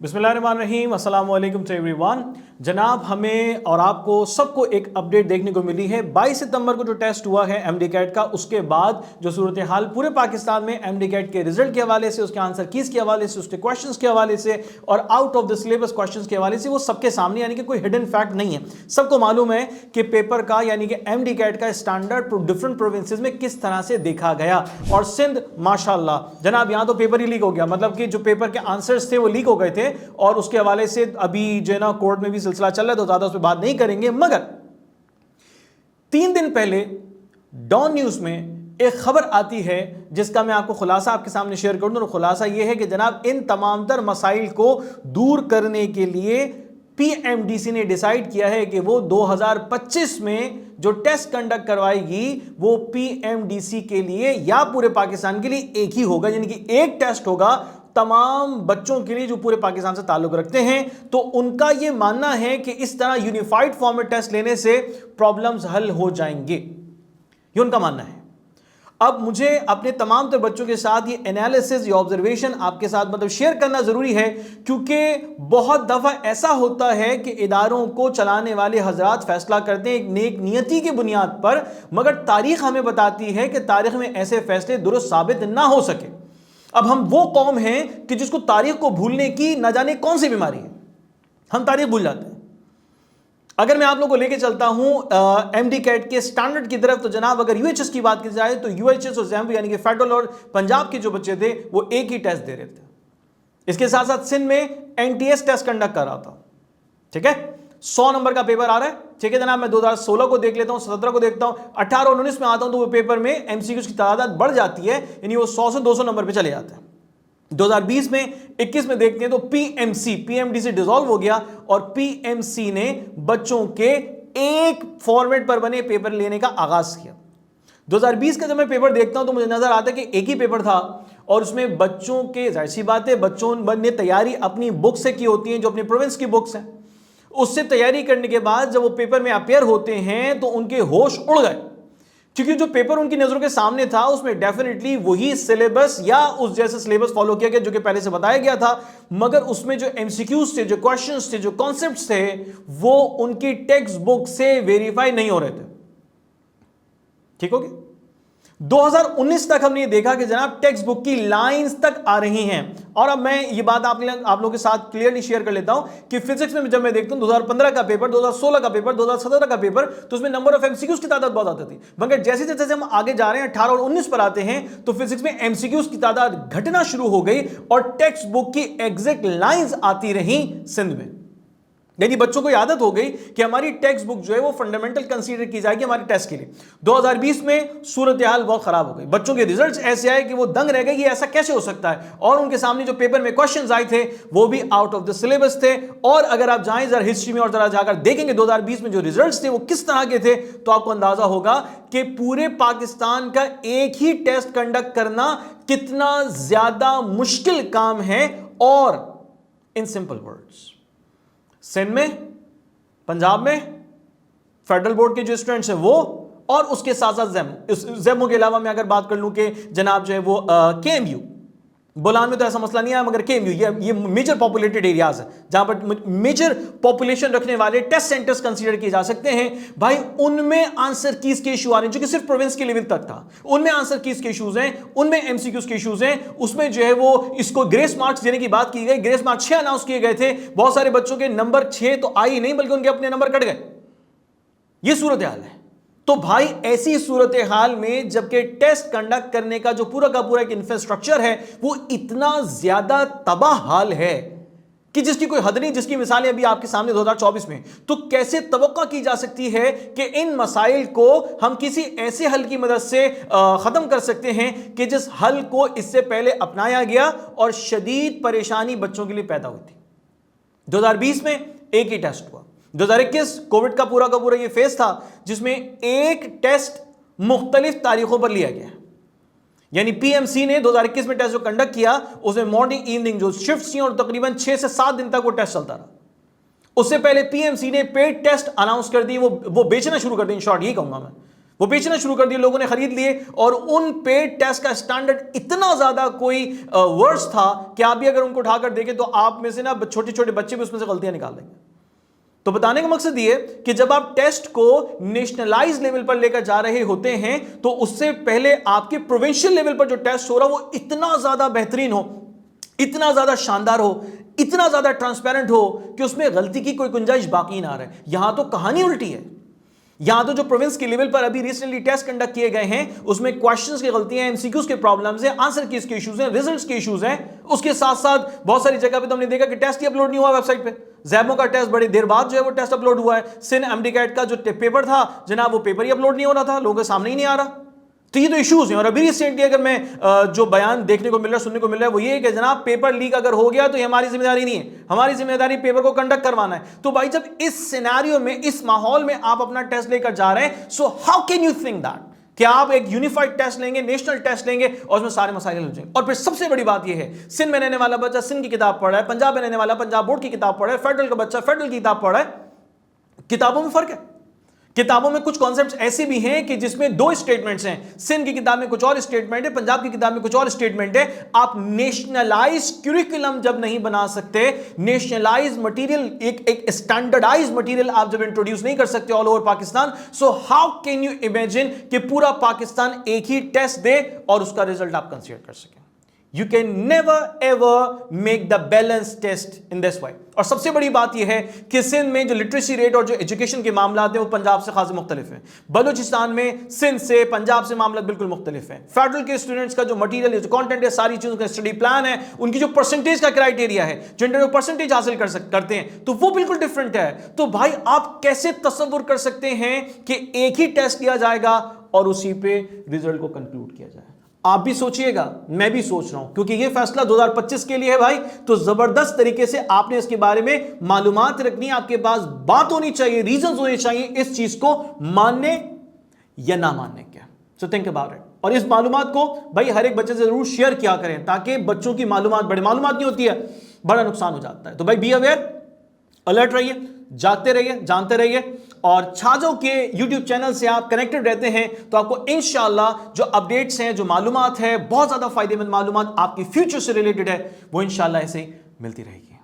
बिस्मिल्लाहिर्रहमानिर्रहीम, अस्सलाम वालेकुम टू एवरीवन। जनाब, हमें और आपको सबको एक अपडेट देखने को मिली है। 22 सितंबर को जो टेस्ट हुआ है एमडी कैट का, उसके बाद जो सूरत हाल पूरे पाकिस्तान में एमडी कैट के रिजल्ट के हवाले से, उसके आंसर कीज के हवाले से, उसके क्वेश्चंस के हवाले से और out of the syllabus questions के हवाले से, वो सबके सामने, यानी कि कोई हिडन फैक्ट नहीं है। सबको मालूम है कि पेपर का यानी कि एमडी कैट का स्टैंडर्ड डिफरेंट प्रोविंसेस में किस तरह से देखा गया। और सिंध माशाल्लाह जनाब, यहां तो पेपर ही लीक हो गया, मतलब कि जो पेपर के आंसर्स थे वो लीक हो गए थे और उसके हवाले से अभी जो है ना कोर्ट में भी सिलसिला चल रहा है, तो ज्यादा उस पर बात नहीं करेंगे। मगर 3 दिन पहले डॉन न्यूज में एक खबर आती है जिसका मैं आपको खुलासा आपके सामने शेयर कर दूं। और खुलासा यह है कि जनाब, इन तमाम तर मसाइल को दूर करने के लिए पीएमडीसी ने डिसाइड किया है कि वो 2025 में जो टेस्ट कंडक्ट करवाएगी वो पीएमडीसी के लिए या पूरे पाकिस्तान के लिए एक ही होगा, यानी कि एक टेस्ट होगा तमाम बच्चों के लिए जो पूरे पाकिस्तान से ताल्लुक रखते हैं। तो उनका यह मानना है कि इस तरह यूनिफाइड फॉर्मेट टेस्ट लेने से प्रॉब्लम्स हल हो जाएंगे, ये उनका मानना है। अब मुझे अपने तमाम तो बच्चों के साथ ये एनालिसिस, ये ऑब्जर्वेशन आपके साथ मतलब शेयर करना जरूरी है, क्योंकि बहुत दफा ऐसा होता है कि इदारों को चलाने वाले हजरात फैसला करते हैं एक नेक नियति की बुनियाद पर, मगर तारीख हमें बताती है कि तारीख में ऐसे फैसले दुरुस्त साबित ना हो सके। अब हम वो कौम हैं कि जिसको तारीख को भूलने की न जाने कौन सी बीमारी है, हम तारीख भूल जाते हैं। अगर मैं आप लोगों को लेके चलता हूं एमडी कैट के स्टैंडर्ड की तरफ, तो जनाब अगर यूएचएस की बात की जाए तो यूएचएस और जैम्बू यानी कि फेडरल और पंजाब के जो बच्चे थे वो एक ही टेस्ट दे रहे थे। इसके साथ साथ सिंध में एनटीएस टेस्ट कंडक्ट कर रहा था, ठीक है। 100 नंबर का पेपर आ रहा है, ठीक है जनाब। मैं 2016 को देख लेता हूं, 17 को देखता हूं, 18 और 19 में आता हूं तो वो पेपर में एमसीक्यूज की तादाद बढ़ जाती है, यानी वो 100 से 200 नंबर पे चले जाते हैं। 2020 में 21 में देखते हैं तो पीएमडीसी डिसॉल्व हो गया और पीएमसी ने बच्चों के एक फॉर्मेट पर बने पेपर लेने का आगाज किया। 2020 का जब मैं पेपर देखता हूं तो मुझे नजर आता है कि एक ही पेपर था और उसमें बच्चों के, जाहिर सी बात है, बच्चों ने तैयारी अपनी बुक से की होती है, जो अपनी प्रोविंस की बुक्स हैं, उससे तैयारी करने के बाद जब वो पेपर में अपेयर होते हैं तो उनके होश उड़ गए, क्योंकि जो पेपर उनकी नजरों के सामने था उसमें डेफिनेटली वही सिलेबस या उस जैसा सिलेबस फॉलो किया गया जो कि पहले से बताया गया था, मगर उसमें जो एमसीक्यूज थे, जो क्वेश्चंस थे, जो कॉन्सेप्ट्स थे, वो उनकी टेक्स्ट बुक से वेरीफाई नहीं हो रहे थे। ठीक हो गया। 2019 तक हमने ये देखा कि जनाब टेक्स्ट बुक की लाइंस तक आ रही हैं। और अब मैं ये बात आप लोगों के साथ क्लियरली शेयर कर लेता हूं कि फिजिक्स में जब मैं देखता हूं 2015 का पेपर, 2016 का पेपर, 2017 का पेपर, तो उसमें नंबर ऑफ एमसीक्यूज की तादाद बहुत आती थी। मगर जैसे जैसे हम आगे जा रहे हैं 18 और 19 पर आते हैं तो फिजिक्स में एमसीक्यूज की तादाद घटना शुरू हो गई और टेक्स्ट बुक की एग्जैक्ट लाइंस आती रही सिंध में। यानी बच्चों को आदत हो गई कि हमारी टेक्स्ट बुक जो है वो फंडामेंटल कंसीडर की जाएगी हमारे टेस्ट के लिए। 2020 में सूरत हाल बहुत खराब हो गई, बच्चों के रिजल्ट्स ऐसे आए कि वो दंग रह गए, ये ऐसा कैसे हो सकता है। और उनके सामने जो पेपर में क्वेश्चंस आए थे वो भी आउट ऑफ द सिलेबस थे। और अगर आप जाएं जरा हिस्ट्री में और जरा जाकर देखेंगे 2020 में जो रिजल्ट्स थे वो किस तरह के थे, तो आपको अंदाजा होगा कि पूरे पाकिस्तान का एक ही टेस्ट कंडक्ट करना कितना ज्यादा मुश्किल काम है। और इन सिंपल वर्ड्स, सिंध में, पंजाब में फेडरल बोर्ड के जो स्टूडेंट्स हैं वो, और उसके साथ साथ जैमू के अलावा मैं अगर बात कर लूं कि जनाब जो है वो केएमयू, बोलान में तो ऐसा मसला नहीं है, मगर केएमयू ये मेजर पॉपुलेटेड एरियाज है जहां पर मेजर पॉपुलेशन रखने वाले टेस्ट सेंटर्स कंसीडर किए जा सकते हैं। भाई उनमें आंसर कीज के इशू आ रहे हैं, जो कि सिर्फ प्रोविंस के लेवल तक था, उनमें आंसर कीज के इश्यूज हैं, उनमें एमसीक्यूज के इश्यूज हैं। उसमें जो है वो इसको ग्रेस मार्क्स देने की बात की गई, ग्रेस मार्क्स 6 अनाउंस किए गए थे। बहुत सारे बच्चों के नंबर 6 तो आई नहीं, बल्कि उनके अपने नंबर कट गए। ये सूरत हाल है। तो भाई ऐसी सूरत हाल में जबकि टेस्ट कंडक्ट करने का जो पूरा का पूरा एक इंफ्रास्ट्रक्चर है वो इतना ज्यादा तबाह हाल है कि जिसकी कोई हद नहीं, जिसकी मिसालें अभी आपके सामने 2024 में, तो कैसे तवक्का की जा सकती है कि इन मसाइल को हम किसी ऐसे हल की मदद से खत्म कर सकते हैं कि जिस हल को इससे पहले अपनाया गया और शदीद परेशानी बच्चों के लिए पैदा हुई थी। 2020 में एक ही टेस्ट हुआ। 2021 कोविड का पूरा ये फेज था जिसमें एक टेस्ट मुख्तलिफ तारीखों पर लिया गया। यानी पीएमसी ने 2021 में टेस्ट जो कंडक्ट किया उसमें मॉर्निंग इवनिंग जो शिफ्ट थी और तकरीबन 6 से 7 दिन तक वो टेस्ट चलता रहा। उससे पहले पीएमसी ने पेड टेस्ट अनाउंस कर दी, वो बेचना शुरू कर दी, इन शॉर्ट यही कहूंगा मैं। वो बेचना शुरू कर दिए, लोगों ने खरीद लिए और उन पेड टेस्ट का स्टैंडर्ड इतना ज्यादा कोई वर्स था कि आप भी अगर उनको उठाकर देखें तो आप में से ना छोटे छोटे बच्चे भी उसमें से गलतियां निकाल देंगे। तो बताने का मकसद ये कि जब आप टेस्ट को नेशनलाइज लेवल पर लेकर जा रहे होते हैं तो उससे पहले आपके प्रोविंशियल लेवल पर जो टेस्ट हो रहा है वो इतना ज्यादा बेहतरीन हो, इतना ज्यादा शानदार हो, इतना ज्यादा ट्रांसपेरेंट हो कि उसमें गलती की कोई गुंजाइश बाकी ना रहे। यहां तो कहानी उल्टी है। यहां तो जो प्रोविंस के लेवल पर अभी रिसेंटली टेस्ट कंडक्ट किए गए हैं उसमें क्वेश्चंस की गलतियां, एमसीक्यूज के प्रॉब्लम्स हैं, आंसर कीज के इश्यूज हैं, रिजल्ट्स के इश्यूज हैं। उसके साथ साथ बहुत सारी जगह पे तो हमने देखा कि टेस्ट ही अपलोड नहीं हुआ वेबसाइट पे। जैमो का टेस्ट बड़ी देर बाद जो है वो टेस्ट अपलोड हुआ है। सिन एमडी कैट का जो पेपर था जनाब वो पेपर ही अपलोड नहीं हो रहा था, लोगों के सामने ही नहीं आ रहा। तो ये तो इश्यूज हैं। और अभी रिसेंटली अगर मैं जो बयान देखने को मिल रहा है, सुनने को मिल रहा है, वो ये है कि जनाब पेपर लीक अगर हो गया तो ये हमारी जिम्मेदारी नहीं है, हमारी जिम्मेदारी पेपर को कंडक्ट करवाना है। तो भाई जब इस सिनेरियो में, इस माहौल में आप अपना टेस्ट लेकर जा रहे हैं, so how can you think that कि आप एक यूनिफाइड टेस्ट लेंगे, नेशनल टेस्ट लेंगे और उसमें सारे मसाइल हल जाएंगे। और फिर सबसे बड़ी बात यह है, सिंध में रहने वाला बच्चा सिंध की किताब पढ़ रहा है, पंजाब में रहने वाला पंजाब बोर्ड की किताब पढ़ रहा है, फेडरल का बच्चा फेडरल की किताब पढ़ रहा है। किताबों में फर्क है। किताबों में कुछ कॉन्सेप्ट्स ऐसे भी हैं कि जिसमें दो स्टेटमेंट्स हैं। सिंध की किताब में कुछ और स्टेटमेंट है, पंजाब की किताब में कुछ और स्टेटमेंट है। आप नेशनलाइज क्यूरिकुलम जब नहीं बना सकते, नेशनलाइज मटेरियल, एक स्टैंडर्डाइज मटेरियल आप जब इंट्रोड्यूस नहीं कर सकते all over Pakistan, so how can you imagine कि पूरा पाकिस्तान एक ही टेस्ट दे और उसका रिजल्ट आप कंसीडर कर सकें। You can never ever make the balanced test in this way। और सबसे बड़ी बात यह है कि सिंध में जो लिटरेसी रेट और जो एजुकेशन के मामला हैं वो पंजाब से खासे मुख्तलिफ हैं। बलूचिस्तान में सिंध से, पंजाब से मामला बिल्कुल मुख्तलिफ है। फेडरल के स्टूडेंट्स का जो मटीरियल है, जो कंटेंट है, सारी चीज़ों का स्टडी प्लान है, उनकी जो परसेंटेज का क्राइटेरिया है, जो इंटरव्यू परसेंटेज हासिल करते हैं, तो वो बिल्कुल डिफरेंट है। तो भाई आप कैसे तसव्वुर कर सकते हैं कि एक ही टेस्ट लिया जाएगा और उसी पे रिजल्ट को कंक्लूड किया जाए? आप भी सोचिएगा, मैं भी सोच रहा हूं, क्योंकि यह फैसला 2025 के लिए है भाई। तो जबरदस्त तरीके से आपने इसके बारे में मालूमात रखनी, आपके पास बात होनी चाहिए, रीजंस होने चाहिए इस चीज को मानने या ना मानने के। So think about it. और इस मालूमात को भाई हर एक बच्चे से जरूर शेयर किया करें ताकि बच्चों की मालूमात, बड़े मालूमात नहीं होती है, बड़ा नुकसान हो जाता है। तो भाई बी अवेयर, अलर्ट रहिए, जागते रहिए, जानते रहिए। और छाजों के YouTube चैनल से आप कनेक्टेड रहते हैं तो आपको इंशाल्लाह जो अपडेट्स हैं, जो मालूमात है, बहुत ज्यादा फायदेमंद मालूमात आपकी फ्यूचर से रिलेटेड है, वो इंशाल्लाह ऐसे ही मिलती रहेगी।